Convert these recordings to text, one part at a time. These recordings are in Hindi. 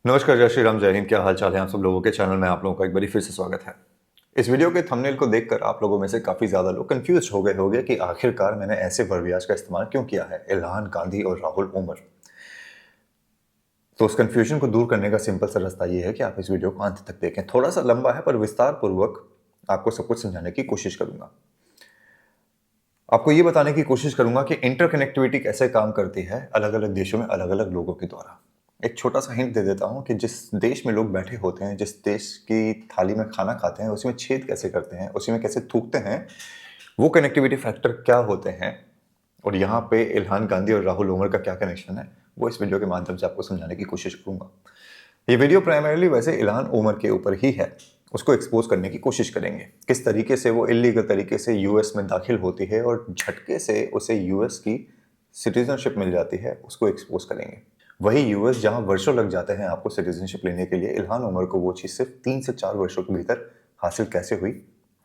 नमस्कार, जय श्री राम, जय हिंद। क्या हाल चाल है आप सब लोगों के। चैनल में आप लोगों का एक बार फिर से स्वागत है। इस वीडियो के थंबनेल को देखकर आप लोगों में से काफी ज्यादा लोग कंफ्यूज हो गए होंगे कि आखिरकार मैंने ऐसे वर्बियाज का इस्तेमाल क्यों किया है, इल्हान गांधी और राहुल उमर। तो उस कंफ्यूजन को दूर करने का सिंपल सा रास्ता ये है कि आप इस वीडियो को अंत तक देखें। थोड़ा सा लंबा है पर विस्तार पूर्वक आपको सब कुछ समझाने की कोशिश करूंगा। आपको ये बताने की कोशिश करूंगा कि इंटरकनेक्टिविटी कैसे काम करती है अलग अलग देशों में अलग अलग लोगों के द्वारा। एक छोटा सा हिंट दे देता हूं कि जिस देश में लोग बैठे होते हैं, जिस देश की थाली में खाना खाते हैं, उसी में छेद कैसे करते हैं, उसी में कैसे थूकते हैं, वो कनेक्टिविटी फैक्टर क्या होते हैं, और यहाँ पे इल्हान गांधी और राहुल उमर का क्या कनेक्शन है, वो इस वीडियो के माध्यम से आपको समझाने की कोशिश करूंगा। ये वीडियो प्राइमरीली वैसे इल्हान उमर के ऊपर ही है। उसको एक्सपोज करने की कोशिश करेंगे, किस तरीके से वो इलीगल तरीके से यूएस में दाखिल होती है और झटके से उसे यूएस की सिटीजनशिप मिल जाती है, उसको एक्सपोज करेंगे। वही यूएस जहां वर्षों लग जाते हैं आपको सिटीजनशिप लेने के लिए, इल्हान उमर को वो चीज़ सिर्फ 3 से 4 वर्षों के भीतर हासिल कैसे हुई,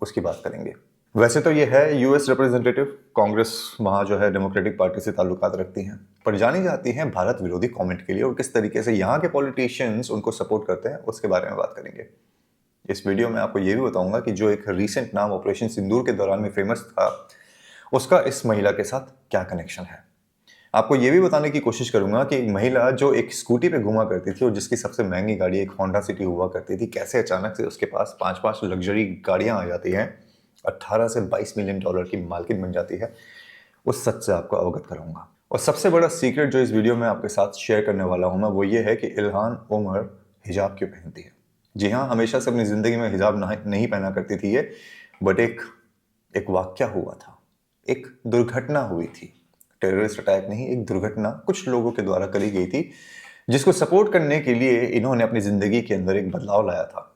उसकी बात करेंगे। वैसे तो ये है यूएस रिप्रेजेंटेटिव, कांग्रेस वहाँ जो है डेमोक्रेटिक पार्टी से ताल्लुकात रखती हैं, पर जानी जाती हैं भारत विरोधी कमेंट के लिए, और किस तरीके से यहाँ के पॉलिटिशियंस उनको सपोर्ट करते हैं उसके बारे में बात करेंगे। इस वीडियो में आपको ये भी बताऊंगा कि जो एक रीसेंट नाम ऑपरेशन सिंदूर के दौरान में फेमस था, उसका इस महिला के साथ क्या कनेक्शन है। आपको ये भी बताने की कोशिश करूंगा कि एक महिला जो एक स्कूटी पे घुमा करती थी और जिसकी सबसे महंगी गाड़ी एक होंडा सिटी हुआ करती थी, कैसे अचानक से उसके पास 5-5 लग्जरी गाड़ियां आ जाती हैं, 18 से 22 मिलियन डॉलर की मालकिन बन जाती है। उस सच से आपको अवगत कराऊंगा। और सबसे बड़ा सीक्रेट जो इस वीडियो में आपके साथ शेयर करने वाला हूं मैं, वो ये है कि इल्हान उमर हिजाब क्यों पहनती है। जी हाँ, हमेशा से अपनी जिंदगी में हिजाब नहीं पहना करती थी ये, बट एक वाक्या हुआ था, एक दुर्घटना हुई थी। टेररिस्ट अटैक नहीं, एक दुर्घटना कुछ लोगों के द्वारा करी गई थी, जिसको सपोर्ट करने के लिए इन्होंने अपनी जिंदगी के अंदर एक बदलाव लाया था।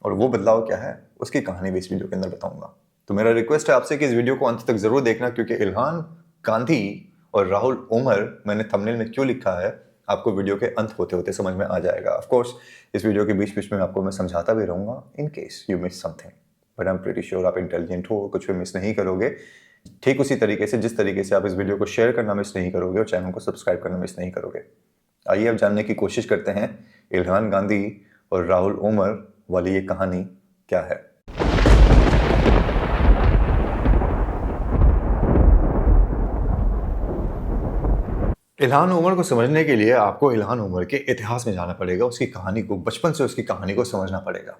और वो बदलाव क्या है, उसकी कहानी भी इस वीडियो के अंदर बताऊंगा। तो मेरा रिक्वेस्ट है आपसे कि इस वीडियो को अंत तक जरूर देखना, क्योंकि इल्हान गांधी और राहुल उमर मैंने थंबनेल में क्यों लिखा है, आपको वीडियो के अंत होते होते समझ में आ जाएगा। ऑफ कोर्स इस वीडियो के बीच बीच में आपको मैं समझाता भी रहूंगा in case you miss something, but I am pretty sure आप इंटेलिजेंट हो, कुछ भी मिस नहीं करोगे। ठीक उसी तरीके से जिस तरीके से आप इस वीडियो को शेयर करना मिस नहीं करोगे और चैनल को सब्सक्राइब करना मिस नहीं करोगे। आइए अब जानने की कोशिश करते हैं इल्हान गांधी और राहुल उमर वाली ये कहानी क्या है। इल्हान उमर को समझने के लिए आपको इल्हान उमर के इतिहास में जाना पड़ेगा, उसकी कहानी को, बचपन से उसकी कहानी को समझना पड़ेगा।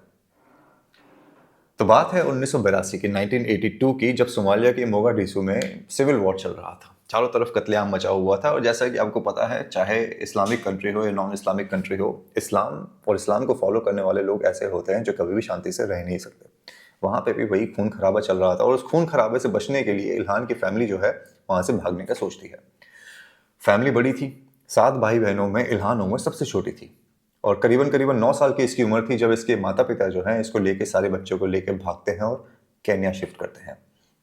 तो बात है 1982 की, 1982 की, जब सोमालिया के मोगाडिशु में सिविल वॉर चल रहा था। चारों तरफ कत्लेआम मचा हुआ था, और जैसा कि आपको पता है, चाहे इस्लामिक कंट्री हो या नॉन इस्लामिक कंट्री हो, इस्लाम और इस्लाम को फॉलो करने वाले लोग ऐसे होते हैं जो कभी भी शांति से रह नहीं सकते। वहाँ पे भी वही खून खराबा चल रहा था, और उस खून खराबे से बचने के लिए इल्हान की फैमिली जो है वहाँ से भागने का सोचती है। फैमिली बड़ी थी, 7 भाई बहनों में इल्हान उमर सबसे छोटी थी, और करीबन करीबन 9 साल की इसकी उम्र थी जब इसके माता पिता जो हैं इसको लेके, सारे बच्चों को लेके भागते हैं और केन्या शिफ्ट करते हैं।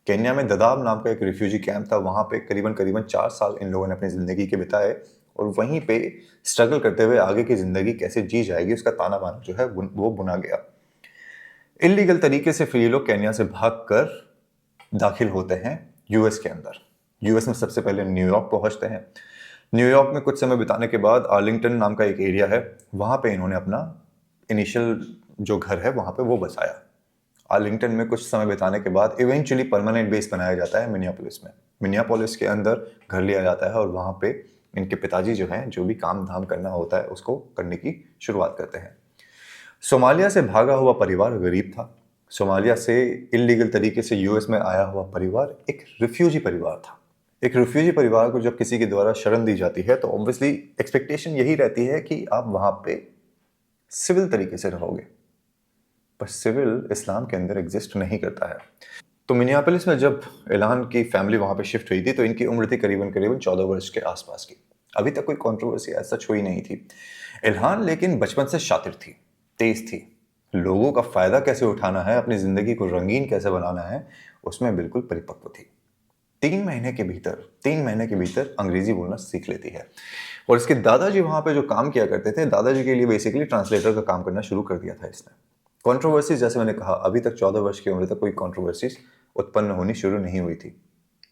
केन्या में ददाब नाम का एक रिफ्यूजी कैंप था, वहाँ पे करीबन करीबन 4 साल इन लोगों ने अपनी ज़िंदगी के बिताए, और वहीं पे स्ट्रगल करते हुए आगे की ज़िंदगी कैसे जी जाएगी उसका ताना बाना जो है वो बुना गया। इलीगल तरीके से फिर ये लोग केन्या से भाग कर दाखिल होते हैं यूएस के अंदर। यूएस में सबसे पहले न्यूयॉर्क पहुंचते हैं। न्यूयॉर्क में कुछ समय बिताने के बाद आर्लिंगटन नाम का एक एरिया है, वहां पे इन्होंने अपना इनिशियल जो घर है वहां पे वो बसाया। आर्लिंगटन में कुछ समय बिताने के बाद इवेंचुअली परमानेंट बेस बनाया जाता है मिनियापोलिस में। मिनियापोलिस के अंदर घर लिया जाता है, और वहां पे इनके पिताजी जो हैं, जो भी काम धाम करना होता है उसको करने की शुरुआत करते हैं। सोमालिया से भागा हुआ परिवार गरीब था। सोमालिया से इलीगल तरीके से यूएस में आया हुआ परिवार एक रिफ्यूजी परिवार था। एक रिफ्यूजी परिवार को जब किसी के द्वारा शरण दी जाती है तो ऑब्वियसली एक्सपेक्टेशन यही रहती है कि आप वहां पे सिविल तरीके से रहोगे, पर सिविल इस्लाम के अंदर एग्जिस्ट नहीं करता है। तो मिनियापोलिस में जब इल्हान की फैमिली वहां पे शिफ्ट हुई थी तो इनकी उम्र थी करीबन करीबन 14 वर्ष के आसपास की। अभी तक कोई कंट्रोवर्सी ऐसा सच हुई नहीं थी। इल्हान लेकिन बचपन से शातिर थी, तेज थी। लोगों का फायदा कैसे उठाना है, अपनी जिंदगी को रंगीन कैसे बनाना है, उसमें बिल्कुल परिपक्व थी। 3 महीने के भीतर अंग्रेजी बोलना सीख लेती है। और इसके दादाजी वहां पे जो काम किया करते थे, दादाजी के लिए बेसिकली ट्रांसलेटर का काम करना शुरू कर दिया था इसने। कंट्रोवर्सीज, जैसे मैंने कहा, अभी तक 14 वर्ष की उम्र तक कोई कंट्रोवर्सीज उत्पन्न होनी शुरू नहीं हुई थी,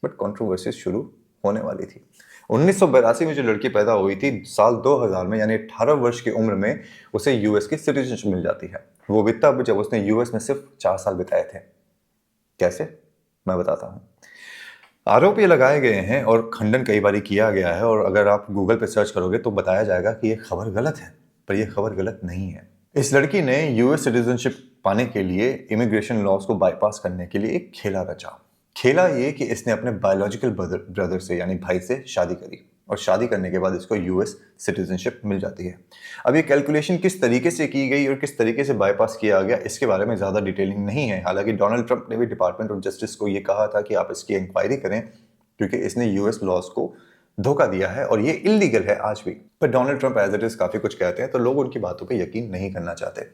बट कंट्रोवर्सीज शुरू होने वाली थी। 1982 में जो लड़की पैदा हुई थी, साल 2000 में यानी 18 वर्ष की उम्र में उसे यूएस की सिटीजनशिप मिल जाती है। वो भी तब जब उसने यूएस में सिर्फ 4 साल बिताए थे। कैसे? मैं बताता हूँ। आरोप ये लगाए गए हैं और खंडन कई बार किया गया है, और अगर आप गूगल पे सर्च करोगे तो बताया जाएगा कि ये खबर गलत है, पर यह खबर गलत नहीं है। इस लड़की ने यूएस सिटीजनशिप पाने के लिए इमिग्रेशन लॉज को बाईपास करने के लिए एक खेला रचा। खेला ये कि इसने अपने बायोलॉजिकल ब्रदर से यानी भाई से शादी करी, और शादी करने के बाद इसको यूएस सिटीजनशिप मिल जाती है। अब ये कैलकुलेशन किस तरीके से की गई और किस तरीके से बाईपास किया गया, इसके बारे में ज़्यादा डिटेलिंग नहीं है। हालांकि डोनाल्ड ट्रंप ने भी डिपार्टमेंट ऑफ जस्टिस को ये कहा था कि आप इसकी इंक्वायरी करें, क्योंकि इसने यूएस लॉज को धोखा दिया है और ये इलीगल है आज भी। पर Donald Trump as it is काफ़ी कुछ कहते हैं, तो लोग उनकी बातों पर यकीन नहीं करना चाहते।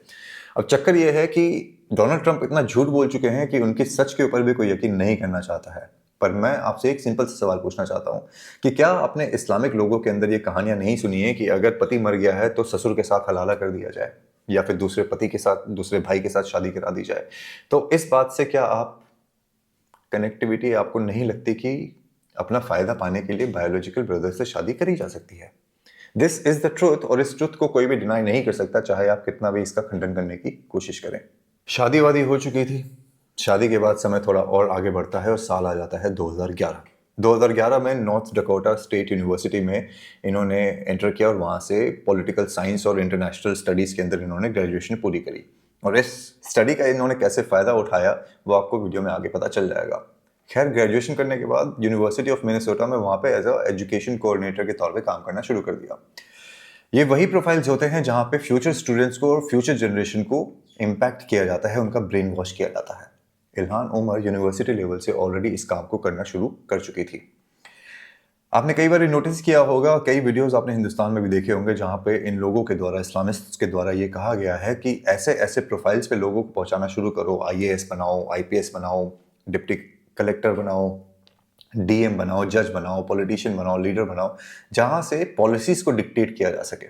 अब चक्कर ये है कि डोनाल्ड ट्रंप इतना झूठ बोल चुके हैं कि उनकी सच के ऊपर भी कोई यकीन नहीं करना चाहता है। पर मैं आपसे एक सिंपल सा सवाल पूछना चाहता हूं कि क्या आपने इस्लामिक लोगों के अंदर ये कहानियां नहीं सुनी है कि अगर पति मर गया है तो ससुर के साथ हलाला कर दिया जाए, या फिर दूसरे पति के साथ, दूसरे भाई के साथ शादी करा दी जाए? तो इस बात से क्या आप कनेक्टिविटी आपको नहीं लगती कि अपना फायदा पाने के लिए बायोलॉजिकल ब्रदर से शादी करी जा सकती है? दिस इज द ट्रूथ, और इस ट्रूथ को कोई भी डिनाई नहीं कर सकता, चाहे आप कितना भी इसका खंडन करने की कोशिश करें। शादी वादी हो चुकी थी। शादी के बाद समय थोड़ा और आगे बढ़ता है और साल आ जाता है 2011। 2011 में नॉर्थ डकोटा स्टेट यूनिवर्सिटी में इन्होंने एंटर किया और वहाँ से पॉलिटिकल साइंस और इंटरनेशनल स्टडीज़ के अंदर इन्होंने ग्रेजुएशन पूरी करी। और इस स्टडी का इन्होंने कैसे फ़ायदा उठाया वो आपको वीडियो में आगे पता चल जाएगा। खैर, ग्रेजुएशन करने के बाद यूनिवर्सिटी ऑफ मिनेसोटा में वहाँ पे एज अ एजुकेशन कोऑर्डिनेटर के तौर पे काम करना शुरू कर दिया। ये वही प्रोफाइल्स होते हैं जहाँ पे फ्यूचर स्टूडेंट्स को और फ्यूचर जनरेशन को इम्पैक्ट किया जाता है, उनका ब्रेन वॉश किया जाता है। इल्हान उमर यूनिवर्सिटी लेवल से ऑलरेडी इस काम को करना शुरू कर चुकी थी। आपने कई बार नोटिस किया होगा, कई वीडियोस आपने हिंदुस्तान में भी देखे होंगे जहाँ पे इन लोगों के द्वारा, इस्लामिस्ट के द्वारा ये कहा गया है कि ऐसे ऐसे प्रोफाइल्स पे लोगों को पहुंचाना शुरू करो, आईएएस बनाओ, आईपीएस बनाओ, डिप्टी कलेक्टर बनाओ, डीएम बनाओ, जज बनाओ, पॉलिटिशियन बनाओ, लीडर बनाओ, जहां से पॉलिसीज को डिक्टेट किया जा सके।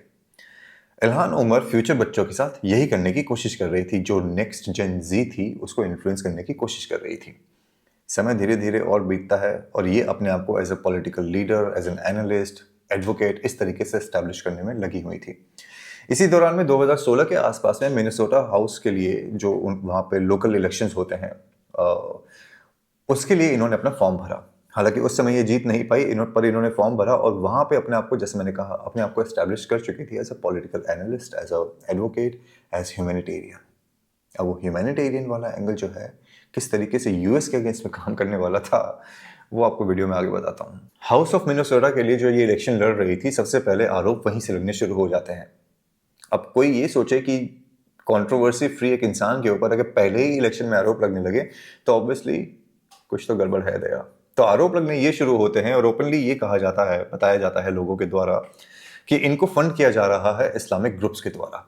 इल्हान उमर फ्यूचर बच्चों के साथ यही करने की कोशिश कर रही थी, जो नेक्स्ट जेन जी थी उसको इन्फ्लुएंस करने की कोशिश कर रही थी। समय धीरे धीरे और बीतता है और ये अपने आप को as a political leader, as an analyst, advocate इस तरीके से एस्टैब्लिश करने में लगी हुई थी। इसी दौरान में 2016 के आसपास में मिनेसोटा हाउस के लिए जो वहाँ पे लोकल इलेक्शंस होते हैं, उसके लिए इन्होंने अपना फॉर्म भरा। हालांकि उस समय ये जीत नहीं पाई, पर इन्होंने फॉर्म भरा और वहाँ पे अपने आप को, जैसे मैंने कहा, अपने आप को एस्टैब्लिश कर चुकी थी as a political analyst, as a advocate, as humanitarian. अब वो ह्यूमैनिटेरियन वाला एंगल जो है, किस तरीके से यूएस के अगेंस्ट में काम करने वाला था, वो आपको वीडियो में आगे बताता हूँ। हाउस ऑफ मिनेसोटा के लिए जो ये इलेक्शन लड़ रही थी, सबसे पहले आरोप वहीं से लगने शुरू हो जाते हैं। अब कोई ये सोचे कि कंट्रोवर्सी फ्री एक इंसान के ऊपर अगर पहले ही इलेक्शन में आरोप लगने लगे तो ऑब्वियसली कुछ तो गड़बड़ है दया। तो आरोप लगने ये शुरू होते हैं और ओपनली ये कहा जाता है, बताया जाता है लोगों के द्वारा कि इनको फंड किया जा रहा है इस्लामिक ग्रुप्स के द्वारा।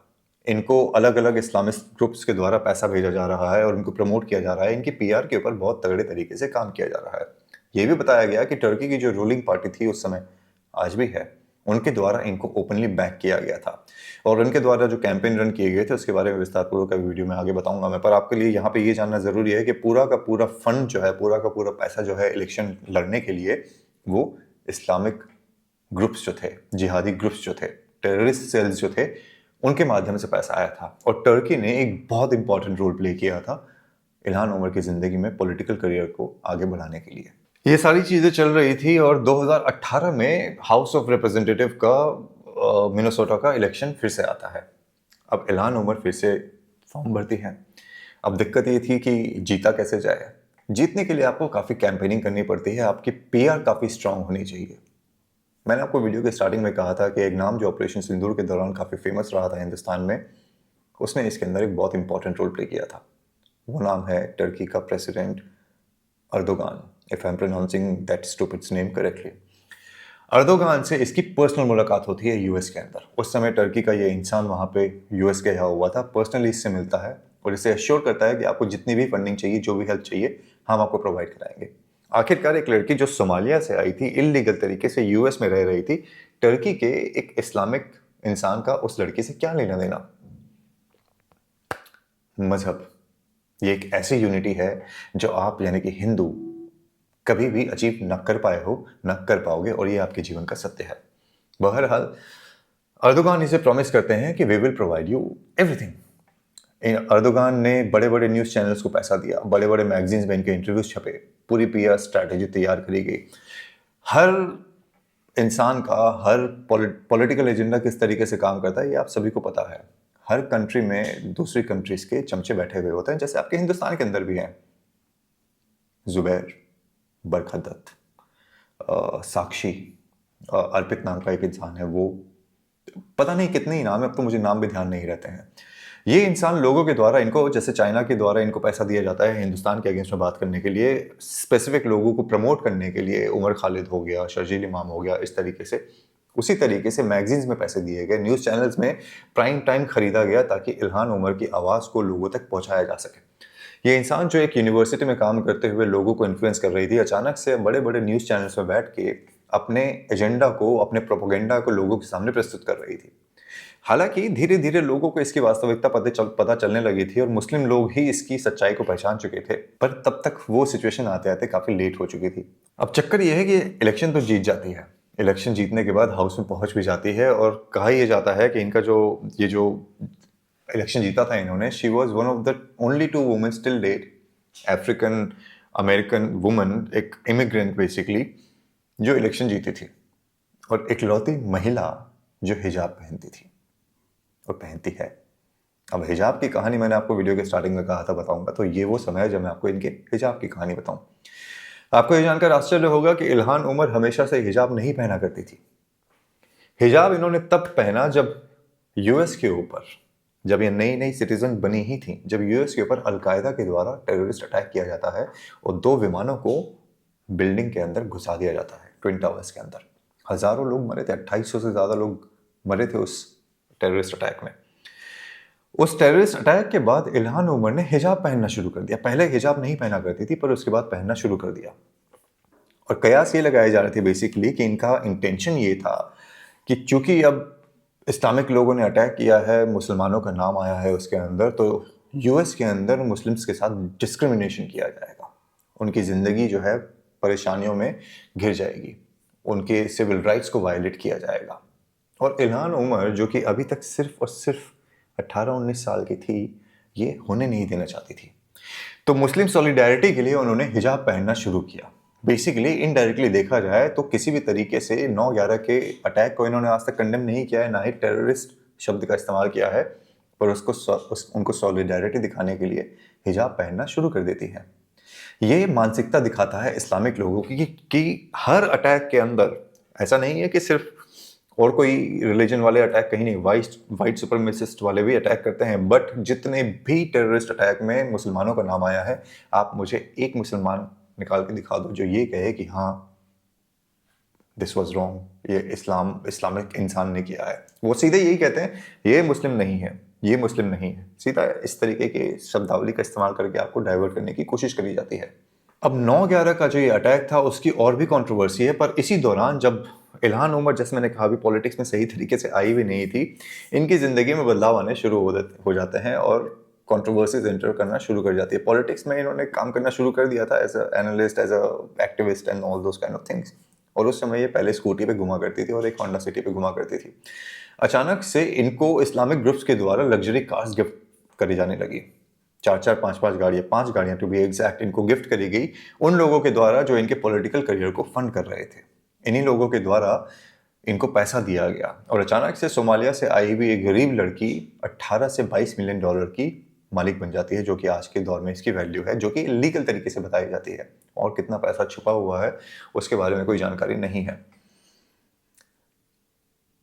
इनको अलग अलग इस्लामिस्ट ग्रुप्स के द्वारा पैसा भेजा जा रहा है और इनको प्रमोट किया जा रहा है। इनकी पीआर के ऊपर बहुत तगड़े तरीके से काम किया जा रहा है। ये भी बताया गया कि टर्की की जो रूलिंग पार्टी थी उस समय, आज भी है, उनके द्वारा इनको ओपनली बैक किया गया था। और उनके द्वारा जो कैंपेन रन किए गए थे उसके बारे में विस्तारपूर्वक का वीडियो में आगे बताऊंगा मैं। पर आपके लिए यहाँ पे ये जानना जरूरी है कि पूरा का पूरा फंड जो है, पूरा का पूरा पैसा जो है इलेक्शन लड़ने के लिए, वो इस्लामिक ग्रुप्स जो थे, जिहादी ग्रुप्स जो थे, टेररिस्ट सेल्स जो थे, उनके माध्यम से पैसा आया था। और टर्की ने एक बहुत इंपॉर्टेंट रोल प्ले किया था इल्हान उमर की जिंदगी में पॉलिटिकल करियर को आगे बढ़ाने के लिए। ये सारी चीजें चल रही थी और 2018 में हाउस ऑफ रिप्रेजेंटेटिव का मिनेसोटा का इलेक्शन फिर से आता है। अब इल्हान उमर फिर से फॉर्म भरती है। अब दिक्कत ये थी कि जीता कैसे जाए। जीतने के लिए आपको काफ़ी कैंपेनिंग करनी पड़ती है, आपकी पीआर काफ़ी स्ट्रांग होनी चाहिए। मैंने आपको वीडियो के स्टार्टिंग में कहा था कि एक नाम जो ऑपरेशन सिंदूर के दौरान काफ़ी फेमस रहा था हिंदुस्तान में, उसने इसके अंदर एक बहुत इंपॉर्टेंट रोल प्ले किया था। वो नाम है टर्की का president Erdogan, if I am pronouncing that stupid name correctly. Erdogan से इसकी पर्सनल मुलाकात होती है यूएस के अंदर। उस समय टर्की का ये इंसान वहाँ पे यूएस गया हुआ था, पर्सनली इससे मिलता है और इसे एश्योर करता है कि आपको जितनी भी फंडिंग चाहिए, जो भी हेल्प चाहिए, हम आपको प्रोवाइड कराएंगे। आखिरकार एक लड़की जो सोमालिया से आई थी, इलीगल तरीके से यूएस में रह रही थी, टर्की के एक इस्लामिक इंसान का उस लड़की से क्या लेना देना? मजहब। ये एक ऐसी यूनिटी है जो आप, यानी कि हिंदू, कभी भी अचीव न कर पाए हो, न कर पाओगे, और ये आपके जीवन का सत्य है। बहरहाल अर्दोगान इसे प्रॉमिस करते हैं कि we will provide you everything. Erdogan ने बड़े बड़े न्यूज़ चैनल्स को पैसा दिया, बड़े बड़े मैगजीन्स में इनके इंटरव्यूज छपे, पूरी पीआर स्ट्रैटेजी तैयार करी गई। हर इंसान का हर पॉलिटिकल एजेंडा किस तरीके से काम करता है ये आप सभी को पता है। हर कंट्री में दूसरी कंट्रीज के चमचे बैठे हुए होते हैं, जैसे आपके हिंदुस्तान के अंदर भी हैं। जुबैर, बरखत, साक्षी, अर्पित नाम का एक इंसान है, वो पता नहीं कितने ही नाम है, अब तो मुझे नाम भी ध्यान नहीं रहते हैं। ये इंसान लोगों के द्वारा, इनको जैसे चाइना के द्वारा इनको पैसा दिया जाता है हिंदुस्तान के अगेंस्ट में बात करने के लिए, स्पेसिफिक लोगों को प्रमोट करने के लिए, उमर खालिद हो गया, शर्जील इमाम हो गया, इस तरीके से। उसी तरीके से मैगजीन्स में पैसे दिए गए, न्यूज़ चैनल्स में प्राइम टाइम खरीदा गया ताकि इल्हान उमर की आवाज़ को लोगों तक पहुंचाया जा सके। ये इंसान जो एक यूनिवर्सिटी में काम करते हुए लोगों को इन्फ्लुएंस कर रही थी, अचानक से बड़े बड़े न्यूज़ चैनल्स में बैठ के अपने एजेंडा को, अपने प्रोपोगेंडा को लोगों के सामने प्रस्तुत कर रही थी। हालांकि धीरे धीरे लोगों को इसकी वास्तविकता पता चलने लगी थी और मुस्लिम लोग ही इसकी सच्चाई को पहचान चुके थे, पर तब तक वो सिचुएशन आते आते काफी लेट हो चुकी थी। अब चक्कर ये है कि इलेक्शन तो जीत जाती है, इलेक्शन जीतने के बाद हाउस में पहुंच भी जाती है, और कहा यह जाता है कि इनका जो इलेक्शन जीता था इन्होंने, she was one of the only 2 women still date, African American woman, एक इमिग्रेंट बेसिकली, जो इलेक्शन जीती थी, और इकलौती महिला जो हिजाब पहनती थी और पहनती है। अब हिजाब की कहानी मैंने आपको वीडियो के स्टार्टिंग में कहा था बताऊंगा, तो ये वो समय है जब मैं आपको इनके हिजाब की कहानी बताऊं। आपको ये जानकर आश्चर्य होगा कि इल्हान उमर हमेशा से हिजाब नहीं पहना करती थी। हिजाब इन्होंने तब पहना जब यूएस के ऊपर, जब ये नई नई सिटीजन बनी ही थी, जब यूएस के ऊपर अलकायदा के द्वारा टेररिस्ट अटैक किया जाता है और 2 विमानों को बिल्डिंग के अंदर घुसा दिया जाता है, ट्विन टावर्स के अंदर। हजारों लोग मरे थे, 2800 से ज्यादा लोग मरे थे उस टेररिस्ट अटैक में। उस टेररिस्ट अटैक के बाद इल्हान उमर ने हिजाब पहनना शुरू कर दिया। पहले हिजाब नहीं पहना करती थी, पर उसके बाद पहनना शुरू कर दिया। और कयास ये लगाए जा रहे थे बेसिकली कि इनका इंटेंशन ये था कि चूंकि अब इस्लामिक लोगों ने अटैक किया है, मुसलमानों का नाम आया है उसके अंदर, तो यूएस के अंदर मुस्लिम्स के साथ डिस्क्रिमिनेशन किया जाएगा, उनकी ज़िंदगी जो है परेशानियों में घिर जाएगी, उनके सिविल राइट्स को वायलेट किया जाएगा। और इल्हान उमर जो कि अभी तक सिर्फ और सिर्फ 18-19 साल की थी, ये होने नहीं देना चाहती थी। तो मुस्लिम सॉलिडारिटी के लिए उन्होंने हिजाब पहनना शुरू किया। बेसिकली इनडायरेक्टली देखा जाए तो किसी भी तरीके से 9/11 के अटैक को इन्होंने आज तक कंडेम नहीं किया है, ना ही टेररिस्ट शब्द का इस्तेमाल किया है, पर उनको सॉलिडारिटी दिखाने के लिए हिजाब पहनना शुरू कर देती है। ये मानसिकता दिखाता है इस्लामिक लोगों की कि हर अटैक के अंदर ऐसा नहीं है कि सिर्फ और कोई रिलीजन वाले अटैक कहीं नहीं, वाइट सुपरमेसिस्ट वाले भी अटैक करते हैं, बट जितने भी टेररिस्ट अटैक में मुसलमानों का नाम आया है, आप मुझे एक मुसलमान निकाल के दिखा दो जो ये कहे कि हाँ दिस वाज रॉन्ग, ये इस्लामिक इंसान ने किया है। वो सीधे यही कहते हैं, ये मुस्लिम नहीं है, ये मुस्लिम नहीं है। सीधा इस तरीके के शब्दावली का इस्तेमाल करके आपको डाइवर्ट करने की कोशिश करी जाती है। अब 9/11 का जो ये अटैक था उसकी और भी कंट्रोवर्सी है, पर इसी दौरान जब इल्हान उमर, जैसे मैंने कहा, अभी पॉलिटिक्स में सही तरीके से आई भी नहीं थी, इनकी ज़िंदगी में बदलाव आने शुरू हो जाते हैं और कंट्रोवर्सीज एंटर करना शुरू कर जाती है। पॉलिटिक्स में इन्होंने काम करना शुरू कर दिया था as a analyst, as a activist and all those kind of things. और उस समय ये पहले स्कूटी पे घुमा करती थी और एक होंडा सिटी पे घुमा करती थी। अचानक से इनको इस्लामिक ग्रुप्स के द्वारा लग्जरी कार्स गिफ्ट करी जाने लगी। 4-4, 5-5 गाड़ियाँ, 5 गाड़ियाँ टू बी एग्जैक्ट, इनको गिफ्ट करी गई उन लोगों के द्वारा जो इनके पॉलिटिकल करियर को फंड कर रहे थे। इन्हीं लोगों के द्वारा इनको पैसा दिया गया और अचानक से सोमालिया से आई हुई एक गरीब लड़की 18 से 22 मिलियन डॉलर की मालिक बन जाती है, जो कि आज के दौर में इसकी वैल्यू है, जो कि लीगल तरीके से बताई जाती है। और कितना पैसा छुपा हुआ है उसके बारे में कोई जानकारी नहीं है।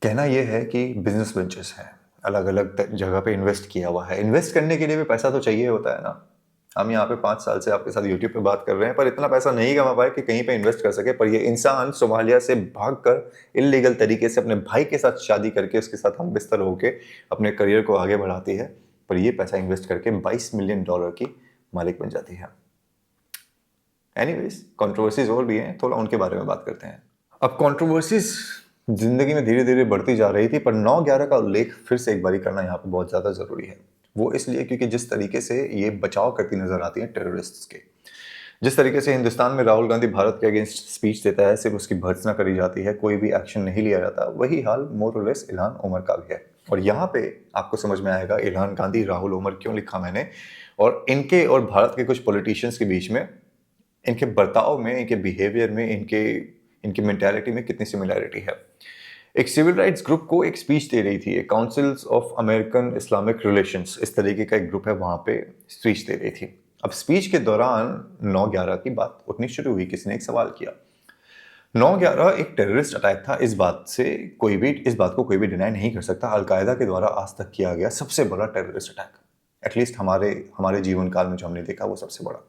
कहना यह है कि बिजनेस वेंचर्स हैं, अलग अलग जगह पे इन्वेस्ट किया हुआ है। इन्वेस्ट करने के लिए भी पैसा तो चाहिए होता है ना। हम यहाँ पे 5 साल से आपके साथ यूट्यूब पे बात कर रहे हैं, पर इतना पैसा नहीं कमा पाए कि कहीं पे इन्वेस्ट कर सके। पर ये इंसान सोमालिया से भागकर इल्लीगल तरीके से अपने भाई के साथ शादी करके उसके साथ हम बिस्तर होके अपने करियर को आगे बढ़ाती है, पर ये पैसा इन्वेस्ट करके 22 मिलियन डॉलर की मालिक बन जाती है। एनीवेज, कंट्रोवर्सीज और भी हैं, थोड़ा उनके बारे में बात करते हैं। अब कंट्रोवर्सीज जिंदगी में धीरे धीरे बढ़ती जा रही थी, पर 9/11 का उल्लेख फिर से एक बारी करना यहाँ पे बहुत ज़्यादा ज़रूरी है। वो इसलिए क्योंकि जिस तरीके से ये बचाव करती नजर आती हैं टेररिस्ट्स के, जिस तरीके से हिंदुस्तान में राहुल गांधी भारत के अगेंस्ट स्पीच देता है, सिर्फ उसकी भर्त्सना करी जाती है, कोई भी एक्शन नहीं लिया जाता, वही हाल मोर और लेस इल्हान उमर का भी है। और यहाँ पे आपको समझ में आएगा इल्हान गांधी राहुल उमर क्यों लिखा मैंने, और इनके और भारत के कुछ पॉलिटिशियंस के बीच में, इनके बर्ताव में, इनके बिहेवियर में, इनकी मेंटालिटी में कितनी सिमिलैरिटी है। एक सिविल राइट्स ग्रुप को एक स्पीच दे रही थी, councils of American Islamic relations, इस तरीके का एक ग्रुप है, वहां पे स्पीच दे रही थी। अब स्पीच के दौरान 9/11 की बात उठनी शुरू हुई। किसी ने एक सवाल किया, 9/11 एक टेररिस्ट अटैक था, इस बात को कोई भी डिनाई नहीं कर सकता। अलकायदा के द्वारा आज तक किया गया सबसे बड़ा टेररिस्ट अटैक, एटलीस्ट हमारे जीवन काल में जो हमने देखा वो सबसे बड़ा।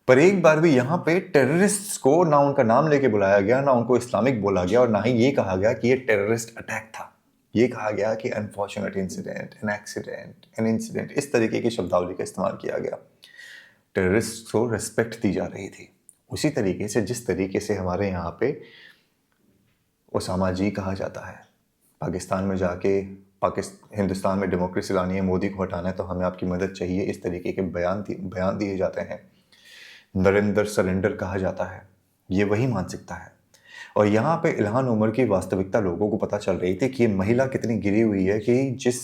पर एक बार भी यहाँ पे टेररिस्ट्स को ना उनका नाम लेके बुलाया गया, ना उनको इस्लामिक बोला गया, और ना ही ये कहा गया कि ये टेररिस्ट अटैक था। ये कहा गया कि unfortunate incident, an accident, an incident, इस तरीके की शब्दावली का इस्तेमाल किया गया। टेररिस्ट को रिस्पेक्ट दी जा रही थी, उसी तरीके से जिस तरीके से हमारे यहाँ पे ओसामा जी कहा जाता है। पाकिस्तान में जाके हिंदुस्तान में डेमोक्रेसी लानी है, मोदी को हटाना है, तो हमें आपकी मदद चाहिए, इस तरीके के बयान दिए जाते हैं। नरेंद्र सरेंडर कहा जाता है, ये वही मानसिकता है। और यहाँ पे इल्हान उमर की वास्तविकता लोगों को पता चल रही थी कि ये महिला कितनी गिरी हुई है कि जिस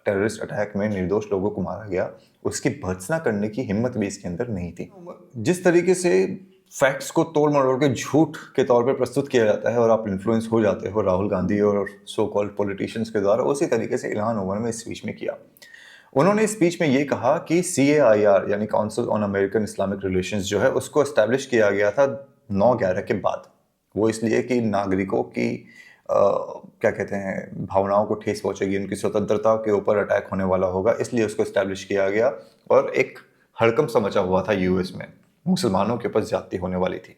टेररिस्ट अटैक में निर्दोष लोगों को मारा गया, उसकी भर्त्सना करने की हिम्मत भी इसके अंदर नहीं थी। जिस तरीके से फैक्ट्स को तोड़ मरोड़ के झूठ के तौर पे प्रस्तुत किया जाता है और आप इन्फ्लुएंस हो जाते हो राहुल गांधी और सो कॉल्ड पॉलिटिशियंस के द्वारा, उसी तरीके से इल्हान उमर ने इस स्पीच में किया। उन्होंने इस स्पीच में ये कहा कि CAIR यानी council on American Islamic relations जो है, उसको एस्टैब्लिश किया गया था 9/11 के बाद। वो इसलिए कि नागरिकों की क्या कहते हैं, भावनाओं को ठेस पहुंचेगी, उनकी स्वतंत्रता के ऊपर अटैक होने वाला होगा, इसलिए उसको एस्टैब्लिश किया गया। और एक हड़कंप सा मचा हुआ था US में, मुसलमानों के ऊपर ज्यादती होने वाली थी।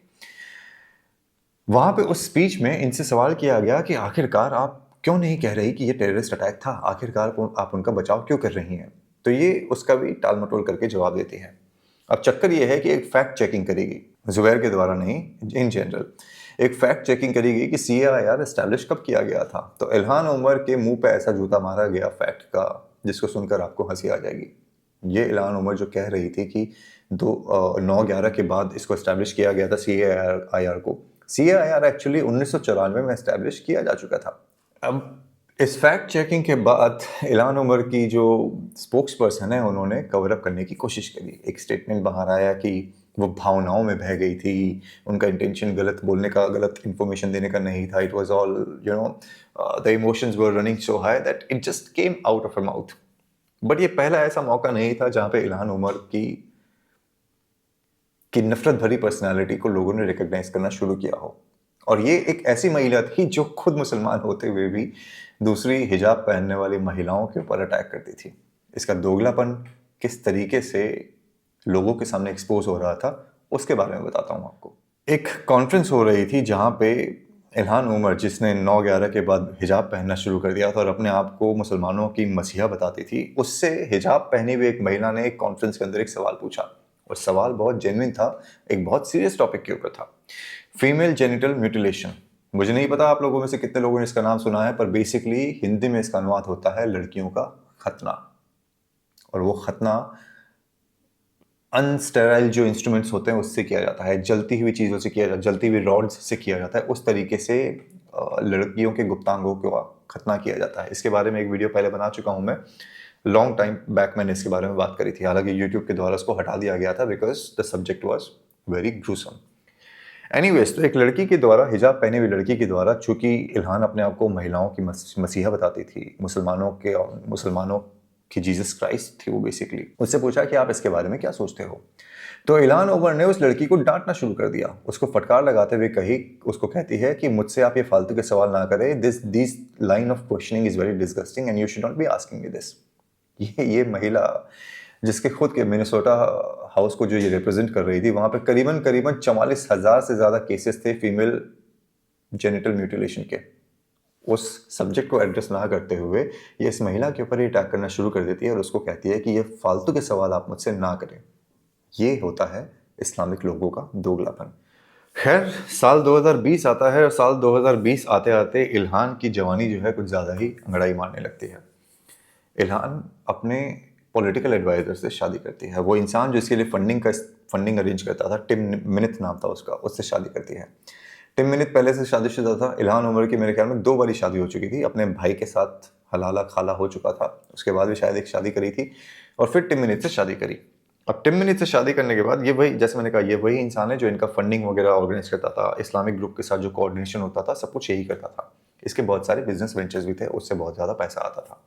वहां पे उस स्पीच में इनसे सवाल किया गया कि आखिरकार आप क्यों नहीं कह रही कि ये टेररिस्ट अटैक था, आखिरकार आप उनका बचाव क्यों कर रही हैं। तो ये उसका भी टाल मटोल करके जवाब देती है। अब चक्कर ये है कि एक फैक्ट चेकिंग करेगी, जुबैर के द्वारा नहीं, इन जनरल एक फैक्ट चेकिंग करेगी कि CAIR एस्टैब्लिश कब किया गया था। तो इल्हान उमर के मुंह पे ऐसा जूता मारा गया फैक्ट का, जिसको सुनकर आपको हंसी आ जाएगी। ये इल्हान उमर जो कह रही थी कि 9/11 के बाद इसको एस्टैब्लिश किया गया था CAIR को, CAIR एक्चुअली 1994 में एस्टैब्लिश किया जा चुका था। अब इस फैक्ट चेकिंग के बाद इल्हान उमर की जो स्पोक्स पर्सन है, उन्होंने कवर अप करने की कोशिश करी। एक स्टेटमेंट बाहर आया कि वो भावनाओं में बह गई थी, उनका इंटेंशन गलत बोलने का, गलत इन्फॉर्मेशन देने का नहीं था। It was all the emotions were running so high that it just came out of her mouth. But ये पहला ऐसा मौका नहीं था जहां पे इल्हान उमर की नफरत भरी पर्सनालिटी को लोगों ने रिकॉग्नाइज करना शुरू किया हो। और ये एक ऐसी महिला थी जो खुद मुसलमान होते हुए भी दूसरी हिजाब पहनने वाली महिलाओं के ऊपर अटैक करती थी। इसका दोगलापन किस तरीके से लोगों के सामने एक्सपोज हो रहा था, उसके बारे में बताता हूँ आपको। एक कॉन्फ्रेंस हो रही थी जहाँ पे इल्हान उमर, जिसने 9/11 के बाद हिजाब पहनना शुरू कर दिया था और अपने आप को मुसलमानों की मसीहा बताती थी, उससे हिजाब पहनी हुई एक महिला ने एक कॉन्फ्रेंस के अंदर एक सवाल पूछा। और सवाल बहुत जेन्युइन था, एक बहुत सीरियस टॉपिक के ऊपर था, फीमेल जेनिटल म्यूटिलेशन। मुझे नहीं पता आप लोगों में से कितने लोगों ने इसका नाम सुना है, पर बेसिकली हिंदी में इसका अनुवाद होता है लड़कियों का खतना। और वो खतना अनस्टेराइल जो इंस्ट्रूमेंट्स होते हैं उससे किया जाता है, जलती हुई चीज़ों से किया जाता है, जलती हुई रॉड्स से किया जाता है। उस तरीके से लड़कियों के गुप्तांगों का खतना किया जाता है। इसके बारे में एक वीडियो पहले बना चुका हूँ मैं, लॉन्ग टाइम बैक मैंने इसके बारे में बात करी थी। हालांकि यूट्यूब के द्वारा इसको हटा दिया गया था because the subject was very gruesome. Anyways, तो एक लड़की के द्वारा, हिजाब पहने हुई लड़की के द्वारा, चूंकि इल्हान अपने आप को महिलाओं की मसीहा बताती थी, मुसलमानों की जीसस क्राइस्ट थी वो बेसिकली, उससे पूछा कि आप इसके बारे में क्या सोचते हो। तो इल्हान उमर ने उस लड़की को डांटना शुरू कर दिया, उसको फटकार लगाते हुए उसको कहती है कि मुझसे आप ये फालतू के सवाल ना करें, this line of questioning is very disgusting and you should not be asking me this. ये महिला, जिसके खुद के मिनेसोटा हाउस को जो ये रिप्रेजेंट कर रही थी, वहां पे करीबन 44,000 से ज्यादा केसेस थे फीमेल जेनिटल म्यूटिलेशन के। उस सब्जेक्ट को एड्रेस ना करते हुए ये इस महिला के ऊपर ही अटैक करना शुरू कर देती है और उसको कहती है कि ये फालतू के सवाल आप मुझसे ना करें। ये होता है इस्लामिक लोगों का दोगलापन। खैर, साल 2020 आता है और साल 2020 आते आते इल्हान की जवानी जो है कुछ ज़्यादा ही अंगड़ाई मारने लगती है। इल्हान अपने पॉलिटिकल एडवाइज़र से शादी करती है। वो इंसान जो इसके लिए फंडिंग का फंडिंग अरेंज करता था, टिम मिनिथ नाम था उसका, उससे शादी करती है। टिम मिनिथ पहले से शादीशुदा था। इल्हान उमर की मेरे ख्याल में 2 बारी शादी हो चुकी थी, अपने भाई के साथ हलाला खाला हो चुका था, उसके बाद भी शायद एक शादी करी थी और फिर टिम मिनिथ से शादी करी। अब टिम मिनिथ से शादी करने के बाद ये वही, जैसे मैंने कहा, ये वही इंसान है जो इनका फंडिंग वगैरह ऑर्गेनाइज करता था, इस्लामिक ग्रुप के साथ जो कोऑर्डिनेशन होता था, सब कुछ यही करता था। इसके बहुत सारे बिजनेस वेंचर्स भी थे, उससे बहुत ज़्यादा पैसा आता था।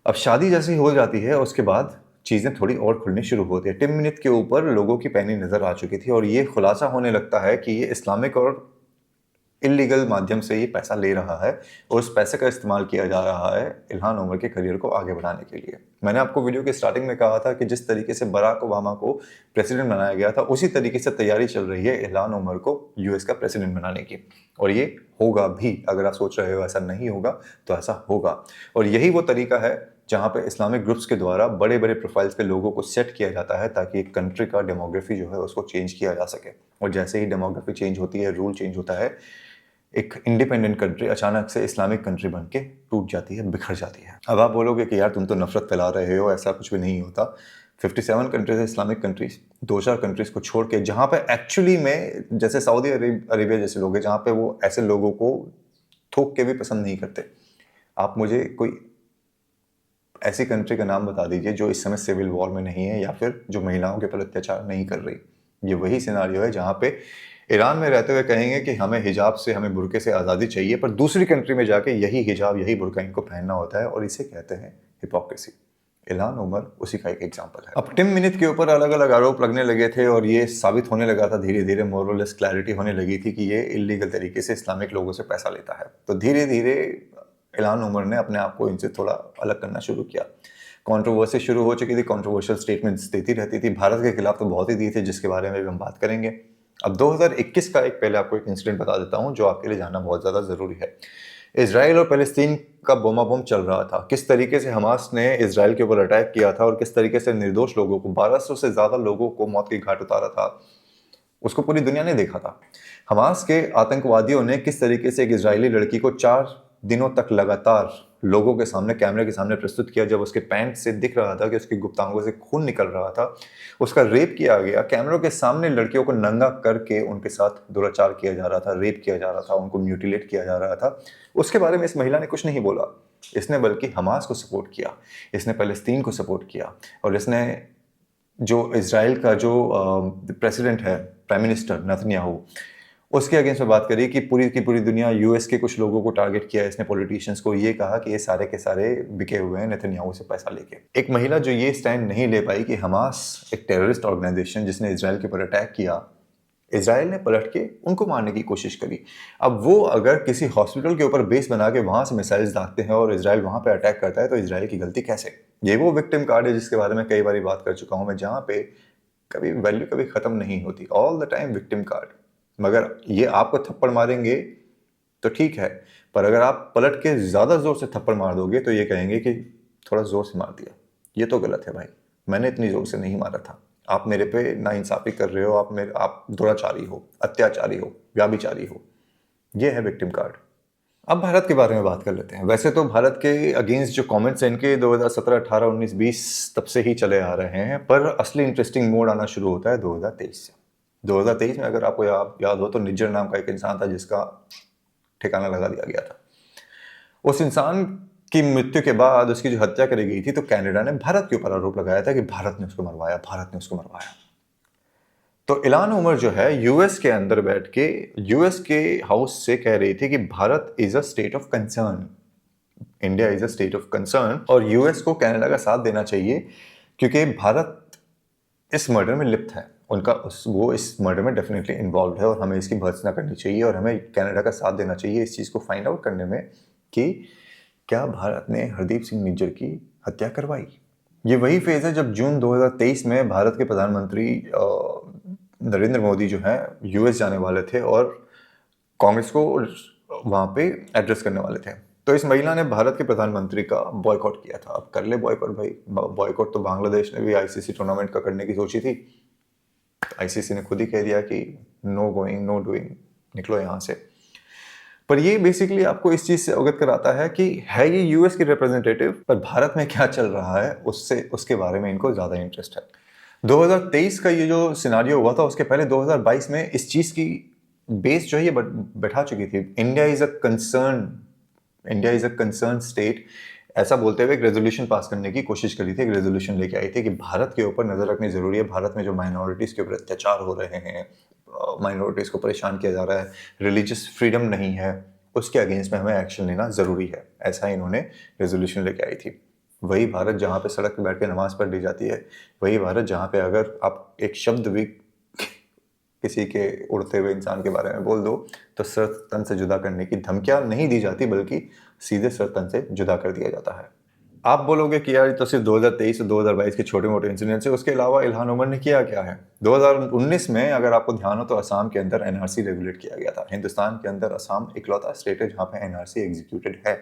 अब शादी जैसी हो जाती है, उसके बाद चीज़ें थोड़ी और खुलनी शुरू होती है। टिम मिनिथ के ऊपर लोगों की पैनी नज़र आ चुकी थी और ये खुलासा होने लगता है कि ये इस्लामिक और इलीगल माध्यम से ये पैसा ले रहा है और उस पैसे का इस्तेमाल किया जा रहा है इल्हान उमर के करियर को आगे बढ़ाने के लिए। मैंने आपको वीडियो के स्टार्टिंग में कहा था कि जिस तरीके से बराक ओबामा को प्रेसिडेंट बनाया गया था, उसी तरीके से तैयारी चल रही है इल्हान उमर को यूएस का प्रेसिडेंट बनाने की, और ये होगा भी। अगर आप सोच रहे हो ऐसा नहीं होगा, तो ऐसा होगा। और यही वो तरीका है जहाँ पे इस्लामिक ग्रुप्स के द्वारा बड़े बड़े प्रोफाइल्स पे लोगों को सेट किया जाता है ताकि एक कंट्री का डेमोग्राफी जो है उसको चेंज किया जा सके। और जैसे ही डेमोग्राफी चेंज होती है, रूल चेंज होता है, एक इंडिपेंडेंट कंट्री अचानक से इस्लामिक कंट्री बन के टूट जाती है, बिखर जाती है। अब आप बोलोगे कि यार तुम तो नफरत फैला रहे हो, ऐसा कुछ भी नहीं होता। 57 कंट्रीज है इस्लामिक कंट्रीज, 2-4 कंट्रीज को छोड़ के, जहाँ पे एक्चुअली में जैसे सऊदी अरेबिया जैसे लोग हैं, जहाँ पे वो ऐसे लोगों को थोक के भी पसंद नहीं करते। आप मुझे कोई ऐसी कंट्री का नाम बता दीजिए जो इस समय सिविल वॉर में नहीं है या फिर जो महिलाओं के ऊपर अत्याचार नहीं कर रही। ये वही सिनारियो है जहाँ पे ईरान में रहते हुए कहेंगे कि हमें हिजाब से, हमें बुर्के से आज़ादी चाहिए, पर दूसरी कंट्री में जाके यही हिजाब, यही बुर्का इनको पहनना होता है, और इसे कहते हैं हिपोक्रेसी। इल्हान उमर उसी का एक एग्जाम्पल है। अब टिम मिनिथ के ऊपर अलग अलग आरोप लगने लगे थे और ये साबित होने लगा था धीरे धीरे, मोरलेस क्लैरिटी होने लगी थी कि ये इलीगल तरीके से इस्लामिक लोगों से पैसा लेता है। तो धीरे धीरे इल्हान उमर ने अपने आप को इनसे थोड़ा अलग करना शुरू किया। कंट्रोवर्सी शुरू हो चुकी थी, कंट्रोवर्शियल स्टेटमेंट्स देती रहती थी, भारत के खिलाफ तो बहुत ही दी थी, जिसके बारे में भी हम बात करेंगे। अब 2021 का एक पहले आपको एक इंसिडेंट बता देता हूं जो आपके लिए जानना बहुत ज़्यादा ज़रूरी है। इजराइल और पैलेस्तीन का बोमाबोम चल रहा था। किस तरीके से हमास ने इजराइल के ऊपर अटैक किया था और किस तरीके से निर्दोष लोगों को, 1200 से ज़्यादा लोगों को मौत की घाट उतारा था, उसको पूरी दुनिया ने देखा था। हमास के आतंकवादियों ने किस तरीके से एक इजरायली लड़की को 4 दिनों तक लगातार लोगों के सामने, कैमरे के सामने प्रस्तुत किया, जब उसके पैंट से दिख रहा था कि उसकी गुप्तांगों से खून निकल रहा था। उसका रेप किया गया, कैमरों के सामने लड़कियों को नंगा करके उनके साथ दुराचार किया जा रहा था, रेप किया जा रहा था, उनको म्यूटिलेट किया जा रहा था। उसके बारे में इस महिला ने कुछ नहीं बोला। इसने बल्कि हमास को सपोर्ट किया, इसने पैलेस्तीन को सपोर्ट किया, और इसने जो इजराइल का जो प्रेसिडेंट है, प्राइम मिनिस्टर नेतन्याहू, उसके अगेंस्ट में बात करी कि पूरी की पूरी दुनिया, यूएस के कुछ लोगों को टारगेट किया इसने, पॉलिटिशियंस को। ये कहा कि ये सारे के सारे बिके हुए हैं नेतन्याहू से पैसा लेके। एक महिला जो ये स्टैंड नहीं ले पाई कि हमास एक टेररिस्ट ऑर्गेनाइजेशन जिसने इजराइल के ऊपर अटैक किया, इजराइल ने पलट के उनको मारने की कोशिश करी। अब वो अगर किसी हॉस्पिटल के ऊपर बेस बना के वहां से मिसाइल्स दागते हैं और इजराइल वहां पे अटैक करता है, तो इजराइल की गलती कैसे? ये वो विक्टिम कार्ड है जिसके बारे में कई बार बात कर चुका हूं मैं, जहां पे कभी वैल्यू कभी खत्म नहीं होती, all the time victim card. मगर ये आपको थप्पड़ मारेंगे तो ठीक है, पर अगर आप पलट के ज्यादा जोर से थप्पड़ मार दोगे तो ये कहेंगे कि थोड़ा जोर से मार दिया। ये तो गलत है भाई, मैंने इतनी जोर से नहीं मारा था, आप मेरे पे नाइंसाफी कर रहे हो, आप दुराचारी हो, अत्याचारी हो, व्याभिचारी हो। ये है विक्टिम कार्ड। अब भारत के बारे में बात कर लेते हैं। वैसे तो भारत के अगेंस्ट जो कमेंट्स हैं इनके 2017, 18, 19, 20 तब से ही चले आ रहे हैं, पर असली इंटरेस्टिंग मोड आना शुरू होता है 2023 से। 2023 में अगर आपको याद हो तो निज्जर नाम का एक इंसान था जिसका ठिकाना लगा दिया गया था। उस इंसान की मृत्यु के बाद उसकी जो हत्या करी गई थी, तो कनाडा ने भारत के ऊपर आरोप लगाया था कि भारत ने उसको मरवाया, भारत ने उसको मरवाया। तो इल्हान उमर जो है यूएस के अंदर बैठ के यूएस के हाउस से कह रही थी कि Bharat is a state of concern, India is a state of concern, और यूएस को कनाडा का साथ देना चाहिए क्योंकि भारत इस मर्डर में लिप्त है, वो इस मर्डर में डेफिनेटली इन्वॉल्व है, और हमें इसकी भर्त्सना करनी चाहिए और हमें कनाडा का साथ देना चाहिए इस चीज़ को फाइंड आउट करने में कि क्या भारत ने हरदीप सिंह निज्जर की हत्या करवाई। ये वही फेज है जब जून 2023 में भारत के प्रधानमंत्री नरेंद्र मोदी जो है यूएस जाने वाले थे और कांग्रेस को वहाँ पे एड्रेस करने वाले थे। तो इस महिला ने भारत के प्रधानमंत्री का बॉयकॉट किया था। अब कर ले बॉयकॉट भाई, बॉयकॉट तो बांग्लादेश ने भी आईसीसी टूर्नामेंट का करने की सोची थी, आईसीसी ने खुद ही कह दिया कि नो गोइंग नो डूइंग, निकलो यहाँ से। पर ये बेसिकली आपको इस चीज से अवगत कराता है कि है ये यूएस की रिप्रेजेंटेटिव, पर भारत में क्या चल रहा है उसके बारे में इनको ज्यादा इंटरेस्ट है। 2023 का ये जो सिनारियो हुआ था उसके पहले 2022 में इस चीज की बेस जो है ये बैठा चुकी थी। India is a concern state, ऐसा बोलते हुए एक रेजोल्यूशन पास करने की कोशिश करी थी, एक रेजोल्यूशन लेके आई थी कि भारत के ऊपर नजर रखनी जरूरी है, भारत में जो माइनॉरिटीज के ऊपर अत्याचार हो रहे हैं, माइनॉरिटीज को परेशान किया जा रहा है, रिलीजियस फ्रीडम नहीं है, उसके अगेंस्ट में हमें एक्शन लेना जरूरी है, ऐसा इन्होंने रेजोल्यूशन लेके आई थी। वही भारत जहाँ पे सड़क पे बैठ के नमाज पढ़ ली जाती है, वही भारत जहाँ पे अगर आप एक शब्द भी किसी के उड़ते हुए इंसान के बारे में बोल दो तो सर तन से जुदा करने की धमकियां नहीं दी जाती, बल्कि सीधे सर तन से जुदा कर दिया जाता है। आप बोलोगे कि यार तो सिर्फ 2023 और 2022 के छोटे मोटे इंसिडेंट्स है, उसके अलावा इल्हान उमर ने किया क्या है? 2019 में अगर आपको ध्यान हो तो असम के अंदर एनआरसी रेगुलेट किया गया था। हिंदुस्तान के अंदर असम इकलौता स्टेट है जहाँ पे एनआरसी एग्जीक्यूटेड है,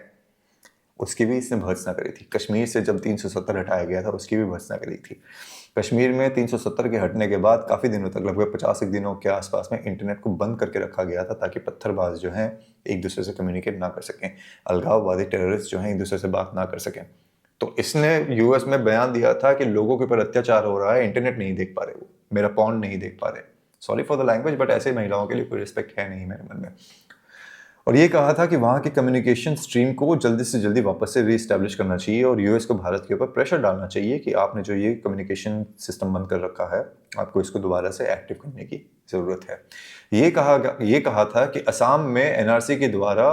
उसकी भी इसने भर्त्सना करी थी। कश्मीर से जब 370 हटाया गया था उसकी भी भर्त्सना करी थी। कश्मीर में 370 के हटने के बाद काफ़ी दिनों तक, लगभग 50 दिनों के आसपास में इंटरनेट को बंद करके रखा गया था ताकि पत्थरबाज जो हैं एक दूसरे से कम्युनिकेट ना कर सकें, अलगाववादी टेररिस्ट जो हैं एक दूसरे से बात ना कर सकें। तो इसने यूएस में बयान दिया था कि लोगों के ऊपर अत्याचार हो रहा है, इंटरनेट नहीं देख पा रहे, वो मेरा पॉन्ड नहीं देख पा रहे। Sorry for the language, but ऐसे महिलाओं के लिए कोई रिस्पेक्ट है नहीं मेरे मन में। और ये कहा था कि वहाँ की कम्युनिकेशन स्ट्रीम को जल्दी से जल्दी वापस से रीस्टैब्लिश करना चाहिए और यूएस को भारत के ऊपर प्रेशर डालना चाहिए कि आपने जो ये कम्युनिकेशन सिस्टम बंद कर रखा है, आपको इसको दोबारा से एक्टिव करने की ज़रूरत है। ये कहा था कि असम में एनआरसी के द्वारा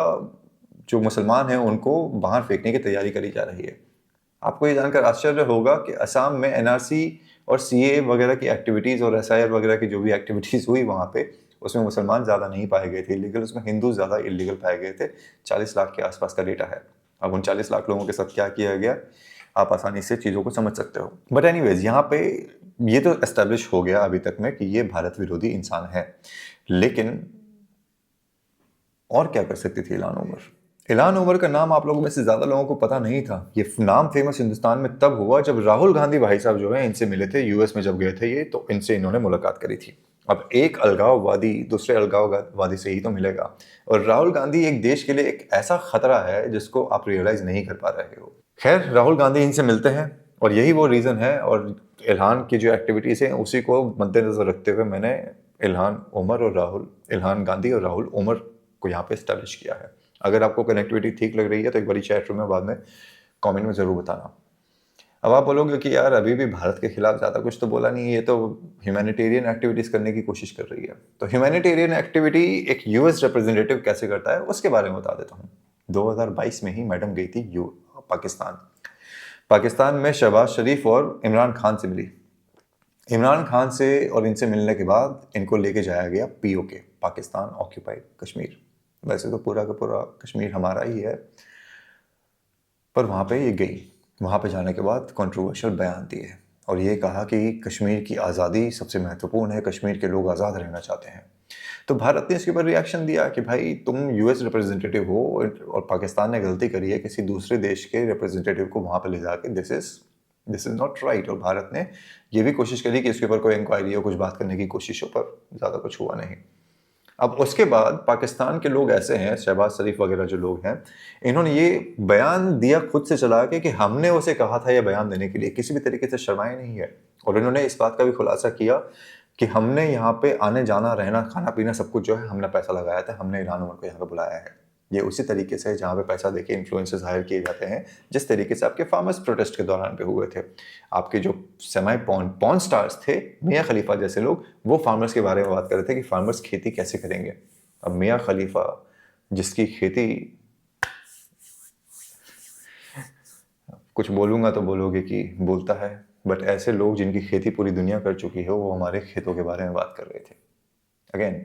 जो मुसलमान हैं उनको बाहर फेंकने की तैयारी करी जा रही है। आपको ये जानकर आश्चर्य होगा कि असम में एनआरसी और सीए वगैरह की एक्टिविटीज़ और एसआईआर वगैरह की जो भी एक्टिविटीज़ हुई वहाँ पे, उसमें मुसलमान ज़्यादा नहीं पाए गए थे इलीगल, उसमें हिंदू ज़्यादा इलीगल पाए गए थे। 40 लाख के आसपास का डेटा है। अब उन 40 लाख लोगों के साथ क्या किया गया, आप आसानी से चीज़ों को समझ सकते हो। बट एनीवेज, यहाँ पे ये तो एस्टेब्लिश हो गया अभी तक में कि ये भारत विरोधी इंसान है, लेकिन और क्या कर सकती थी इल्हान उमर? इल्हान उमर का नाम आप लोगों में से ज़्यादा लोगों को पता नहीं था। ये नाम फेमस हिंदुस्तान में तब हुआ जब राहुल गांधी भाई साहब जो है इनसे मिले थे यूएस में, जब गए थे ये, तो इनसे इन्होंने मुलाकात करी थी। अब एक अलगाववादी दूसरे अलगाववादी से ही तो मिलेगा, और राहुल गांधी एक देश के लिए एक ऐसा खतरा है जिसको आप रियलाइज नहीं कर पा रहे हो। खैर, राहुल गांधी इनसे मिलते हैं और यही वो रीज़न है, और इल्हान की जो एक्टिविटीज़ हैं उसी को मद्देनजर रखते हुए मैंने इल्हान गांधी और राहुल उमर को यहाँ पे इस्टेब्लिश किया है। अगर आपको कनेक्टिविटी ठीक लग रही है तो एक बारी चैट रूम में बाद में कमेंट में ज़रूर बताना। अब आप बोलोगे कि यार अभी भी भारत के खिलाफ ज़्यादा कुछ तो बोला नहीं, ये तो ह्यूमैनिटेरियन एक्टिविटीज़ करने की कोशिश कर रही है। तो ह्यूमैनिटेरियन एक्टिविटी एक यूएस रिप्रेजेंटेटिव कैसे करता है उसके बारे में बता देता हूँ। 2022 में ही मैडम गई थी पाकिस्तान में शहबाज शरीफ और इमरान खान से मिली। इमरान खान से और इनसे मिलने के बाद इनको लेके जाया गया पीओके, पाकिस्तान ऑक्यूपाइड कश्मीर। वैसे तो पूरा का पूरा कश्मीर हमारा ही है, पर वहाँ पे ये गई। वहाँ पे जाने के बाद कंट्रोवर्शियल बयान दिए और ये कहा कि कश्मीर की आज़ादी सबसे महत्वपूर्ण है, कश्मीर के लोग आज़ाद रहना चाहते हैं। तो भारत ने इसके ऊपर रिएक्शन दिया कि भाई तुम यूएस रिप्रेजेंटेटिव हो और पाकिस्तान ने गलती करी है किसी दूसरे देश के रिप्रेजेंटेटिव को वहाँ पर ले जाके, दिस इज़ नॉट राइट। और भारत ने ये भी कोशिश करी कि इसके ऊपर कोई इंक्वायरी हो, कुछ बात करने की कोशिश हो, पर ज़्यादा कुछ हुआ नहीं। अब उसके बाद पाकिस्तान के लोग ऐसे हैं, शहबाज शरीफ वगैरह जो लोग हैं, इन्होंने ये बयान दिया खुद से चला के कि हमने उसे कहा था ये बयान देने के लिए, किसी भी तरीके से शर्माए नहीं है। और इन्होंने इस बात का भी खुलासा किया कि हमने यहाँ पे आने जाना रहना खाना पीना सब कुछ जो है हमने पैसा लगाया था, हमने इल्हान उमर को यहाँ पे बुलाया है। ये उसी तरीके से जहाँ पे पैसा देके इन्फ्लुएंसर्स हायर किए जाते हैं, जिस तरीके से आपके फार्मर्स प्रोटेस्ट के दौरान पे हुए थे। आपके जो सेमी पॉर्न स्टार्स थे, मियाँ खलीफा जैसे लोग, वो फार्मर्स के बारे में बात कर रहे थे कि फार्मर्स खेती कैसे करेंगे। अब मियाँ खलीफा जिसकी खेती, कुछ बोलूँगा तो बोलोगे कि बोलता है, बट ऐसे लोग जिनकी खेती पूरी दुनिया कर चुकी है वो हमारे खेतों के बारे में बात कर रहे थे। Again,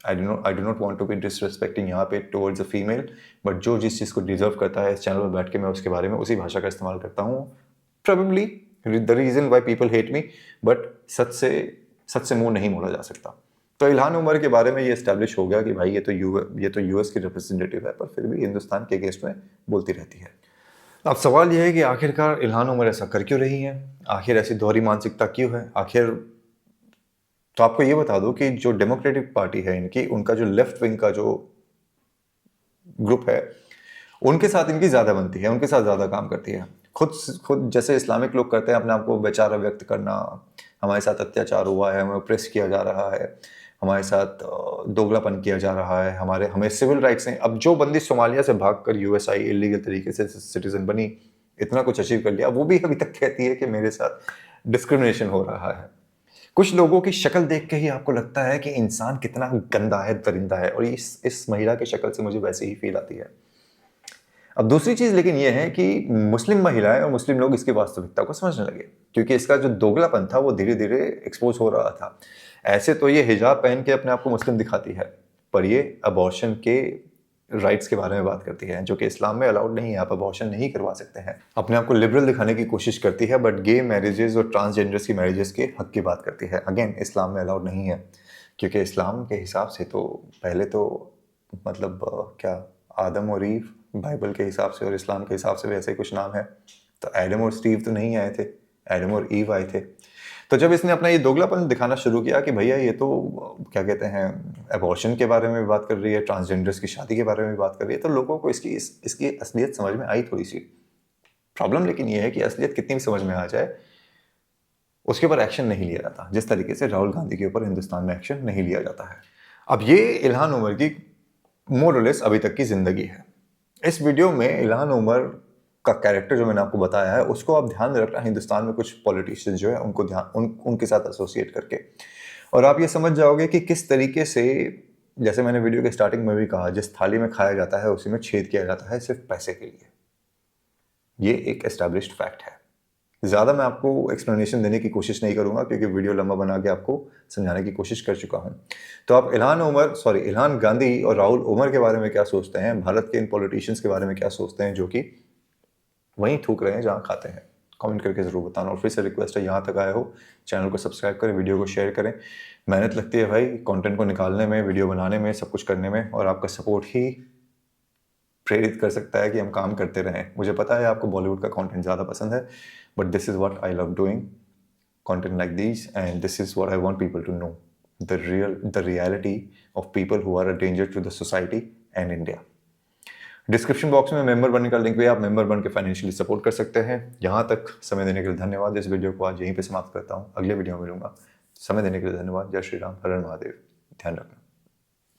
I do not want to be disrespecting यहाँ पे टुवर्ड्स अ फीमेल, बट जो जिस चीज़ को डिजर्व करता है इस चैनल पर बैठ के मैं उसके बारे में उसी भाषा का इस्तेमाल करता हूँ। Probably the reason why people hate me, but सच से मुंह नहीं मोड़ा जा सकता। तो इल्हान उमर के बारे में ये इस्टेब्लिश हो गया कि भाई ये तो यूएस की रिप्रेजेंटेटिव है, पर फिर भी हिंदुस्तान के अगेंस्ट में बोलती रहती है। अब सवाल यह है कि आखिरकार इल्हान उमर ऐसा कर क्यों रही है, आखिर ऐसी दोहरी मानसिकता क्यों है आखिर। तो आपको ये बता दूं कि जो डेमोक्रेटिक पार्टी है इनकी, उनका जो लेफ्ट विंग का जो ग्रुप है, उनके साथ इनकी ज़्यादा बनती है, उनके साथ ज़्यादा काम करती है। खुद जैसे इस्लामिक लोग करते हैं अपने आप को बेचारा व्यक्त करना, हमारे साथ अत्याचार हुआ है, हमें ऑप्रेस किया जा रहा है, हमारे साथ दोगलापन किया जा रहा है, हमें सिविल राइट्स हैं। अब जो बंदी सोमालिया से भागकर यूएस आई, इलीगल तरीके से सिटीजन बनी, इतना कुछ अचीव कर लिया, वो भी अभी तक कहती है कि मेरे साथ डिस्क्रिमिनेशन हो रहा है। कुछ लोगों की शक्ल देख के ही आपको लगता है कि इंसान कितना गंदा है, दरिंदा है, और इस महिला की शक्ल से मुझे वैसे ही फील आती है। अब दूसरी चीज लेकिन ये है कि मुस्लिम महिलाएं और मुस्लिम लोग इसकी वास्तविकता को समझने लगे, क्योंकि इसका जो दोगलापन था वो धीरे धीरे एक्सपोज हो रहा था। ऐसे तो ये हिजाब पहन के अपने आप को मुस्लिम दिखाती है, पर ये अबॉर्शन के राइट्स के बारे में बात करती है, जो कि इस्लाम में अलाउड नहीं है। आप अबॉर्शन नहीं करवा सकते हैं। अपने आप को लिबरल दिखाने की कोशिश करती है, बट गे मैरिजेस और ट्रांसजेंडर्स की मैरिजेस के हक की बात करती है। अगेन, इस्लाम में अलाउड नहीं है, क्योंकि इस्लाम के हिसाब से तो पहले तो मतलब क्या, आदम और ईव बाइबल के हिसाब से और इस्लाम के हिसाब से वैसे ही कुछ नाम है। तो एडम और स्टीव तो नहीं आए थे, एडम और ईव आए थे। तो जब इसने अपना ये दोगलापन दिखाना शुरू किया कि भैया ये तो क्या कहते हैं, अबॉर्शन के बारे में भी बात कर रही है, ट्रांसजेंडर्स की शादी के बारे में भी बात कर रही है, तो लोगों को इसकी असलियत समझ में आई थोड़ी सी। प्रॉब्लम लेकिन ये है कि असलियत कितनी भी समझ में आ जाए, उसके ऊपर एक्शन नहीं लिया जाता, जिस तरीके से राहुल गांधी के ऊपर हिंदुस्तान में एक्शन नहीं लिया जाता है। अब ये इल्हान उमर की मोर और लेस अभी तक की जिंदगी है। इस वीडियो में इल्हान उमर का कैरेक्टर जो मैंने आपको बताया है, उसको आप ध्यान में रखना, हिंदुस्तान में कुछ पॉलिटिशियंस जो है उनको उनके साथ एसोसिएट करके, और आप ये समझ जाओगे कि किस तरीके से, जैसे मैंने वीडियो के स्टार्टिंग में भी कहा, जिस थाली में खाया जाता है उसी में छेद किया जाता है, सिर्फ पैसे के लिए। ये एक एस्टैब्लिश्ड फैक्ट है। ज़्यादा मैं आपको एक्सप्लेनेशन देने की कोशिश नहीं करूंगा, क्योंकि वीडियो लंबा बना के आपको समझाने की कोशिश कर चुका हूं। तो आप इल्हान गांधी और राहुल उमर के बारे में क्या सोचते हैं, भारत के इन पॉलिटिशियंस के बारे में क्या सोचते हैं, जो कि वहीं थूक रहे हैं जहां खाते हैं, कमेंट करके ज़रूर बताना। और फिर से रिक्वेस्ट है, यहाँ तक आए हो चैनल को सब्सक्राइब करें, वीडियो को शेयर करें। मेहनत लगती है भाई कंटेंट को निकालने में, वीडियो बनाने में, सब कुछ करने में, और आपका सपोर्ट ही प्रेरित कर सकता है कि हम काम करते रहें। मुझे पता है आपको बॉलीवुड का कंटेंट ज़्यादा पसंद है, but this is what I love doing, content like this, and this is what I want people to know, the reality of people who are a danger to the society and India. Description box में मेंबर बनने का लिंक भी, आप मेंबर बन के फाइनेंशियली सपोर्ट कर सकते हैं। यहाँ तक समय देने के लिए धन्यवाद। इस वीडियो को आज यहीं पे समाप्त करता हूँ, अगले वीडियो में मिलूंगा। समय देने के लिए धन्यवाद। जय श्री राम, हर हर महादेव। ध्यान रखना।